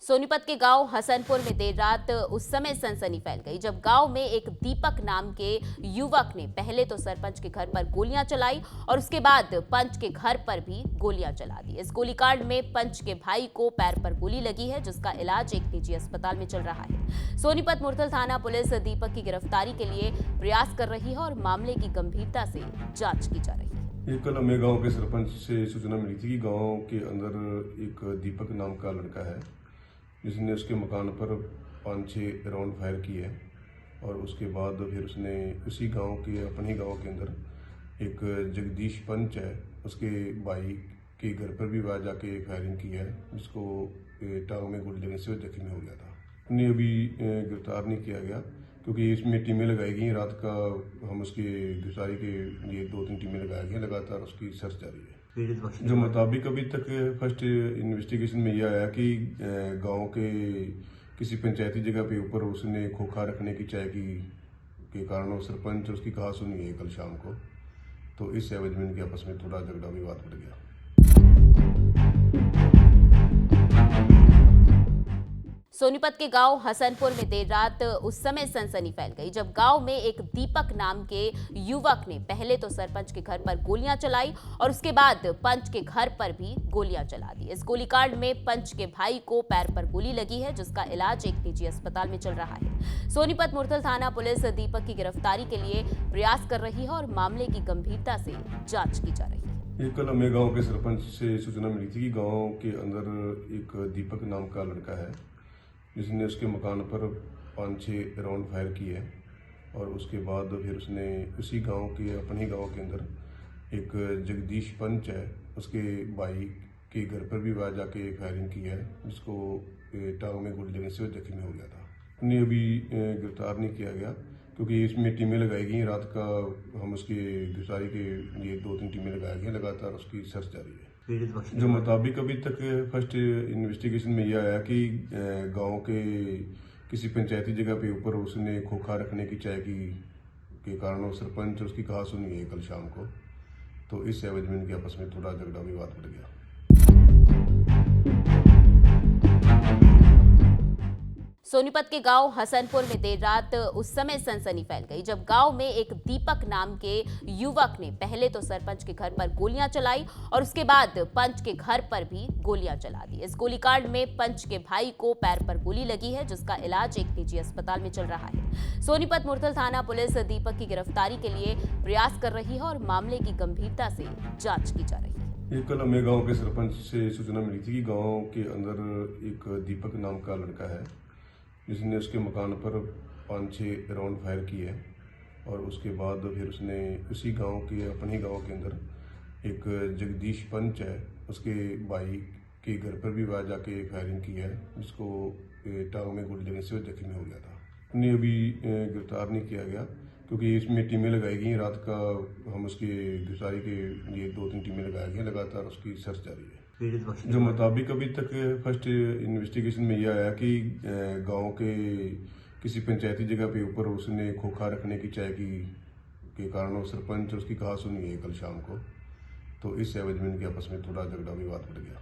सोनीपत के गांव हसनपुर में देर रात उस समय सनसनी फैल गई जब गांव में एक दीपक नाम के युवक ने पहले तो सरपंच के घर पर गोलियां चलाई और उसके बाद पंच के घर पर भी गोलियां चला दी। इस गोलीकांड में पंच के भाई को पैर पर गोली लगी है, जिसका इलाज एक निजी अस्पताल में चल रहा है। सोनीपत मुरथल थाना पुलिस दीपक की गिरफ्तारी के लिए प्रयास कर रही है और मामले की गंभीरता से जांच की जा रही है। ये कल हमें गांव के सरपंच से सूचना मिली थी कि गांव के अंदर एक दीपक नाम का लड़का है जिसने उसके मकान पर 5-6 राउंड फायर किए और उसके बाद फिर उसने उसी गांव के अपने ही गांव के अंदर एक जगदीश पंच है उसके भाई के घर पर भी वह जाके फायरिंग की है, जिसको टांग में गोली लगने से वो जख्मी हो गया था। उन्हें अभी गिरफ्तार नहीं किया गया क्योंकि इसमें टीमें लगाई गई। रात का हम उसकी गिरफ्तारी के लिए 2-3 टीमें लगाई गई, लगातार उसकी सर्च जारी है। जो मुताबिक अभी तक फर्स्ट इन्वेस्टिगेशन में यह आया कि गांव के किसी पंचायती जगह पे ऊपर उसने खोखा रखने की चाय के कारण वो सरपंच उसकी कहा सुनी है कल शाम को, तो इस एवज में इनके आपस में थोड़ा झगड़ा विवाद बढ़ गया। सोनीपत के गांव हसनपुर में देर रात उस समय सनसनी फैल गई जब गांव में एक दीपक नाम के युवक ने पहले तो सरपंच के घर पर गोलियां चलाई और उसके बाद पंच के घर पर भी गोलियां चला दी। इस गोलीकांड में पंच के भाई को पैर पर गोली लगी है, जिसका इलाज एक निजी अस्पताल में चल रहा है। सोनीपत मुरथल थाना पुलिस दीपक की गिरफ्तारी के लिए प्रयास कर रही है और मामले की गंभीरता से जांच की जा रही है। ये कल हमें गाँव के सरपंच से सूचना मिली थी कि गाँव के अंदर एक दीपक नाम का लड़का है जिसने उसके मकान पर 5-6 राउंड फायर किए और उसके बाद फिर उसने उसी गांव के अपने ही गांव के अंदर एक जगदीश पंच है उसके भाई के घर पर भी वह जाके फायरिंग की है, जिसको टांग में गोली लगने से वो जख्मी हो गया था। उन्हें अभी गिरफ्तार नहीं किया गया क्योंकि इसमें टीमें लगाई गई। रात का हम उसकी गिरफ्तारी के लिए 2-3 टीमें लगाई गई, लगातार उसकी सर्च जारी है। जो मुताबिक अभी तक फर्स्ट इन्वेस्टिगेशन में यह आया कि गांव के किसी पंचायती जगह पे ऊपर उसने खोखा रखने की चाय के कारण वो सरपंच उसकी कहा सुनी है कल शाम को, तो इस एवज में इनके आपस में थोड़ा झगड़ा विवाद बढ़ गया। सोनीपत के गांव हसनपुर में देर रात उस समय सनसनी फैल गई जब गांव में एक दीपक नाम के युवक ने पहले तो सरपंच के घर पर गोलियां चलाई और उसके बाद पंच के घर पर भी गोलियां चला दी। इस गोलीकांड में पंच के भाई को पैर पर गोली लगी है, जिसका इलाज एक निजी अस्पताल में चल रहा है। सोनीपत मुरथल थाना पुलिस दीपक की गिरफ्तारी के लिए प्रयास कर रही है और मामले की गंभीरता से जांच की जा रही है। ये कल हमें गाँव के सरपंच से सूचना मिली थी कि गाँव के अंदर एक दीपक नाम का लड़का है जिसने उसके मकान पर 5-6 राउंड फायर किए और उसके बाद फिर उसने उसी गांव के अपने ही गांव के अंदर एक जगदीश पंच है उसके भाई के घर पर भी वह जाके फायरिंग की है, जिसको टांग में गोली लगने से वो जख्मी हो गया था। उन्हें अभी गिरफ्तार नहीं किया गया क्योंकि इसमें टीमें लगाई गई। रात का हम उसकी गिरफ्तारी के लिए 2-3 टीमें लगाई गई, लगातार उसकी सर्च जारी है। जो मुताबिक अभी तक फर्स्ट इन्वेस्टिगेशन में यह आया कि गांव के किसी पंचायती जगह पे ऊपर उसने खोखा रखने की चाय के कारण वो सरपंच उसकी कहा सुनी है कल शाम को, तो इस एवज में इनके आपस में थोड़ा झगड़ा विवाद बढ़ गया।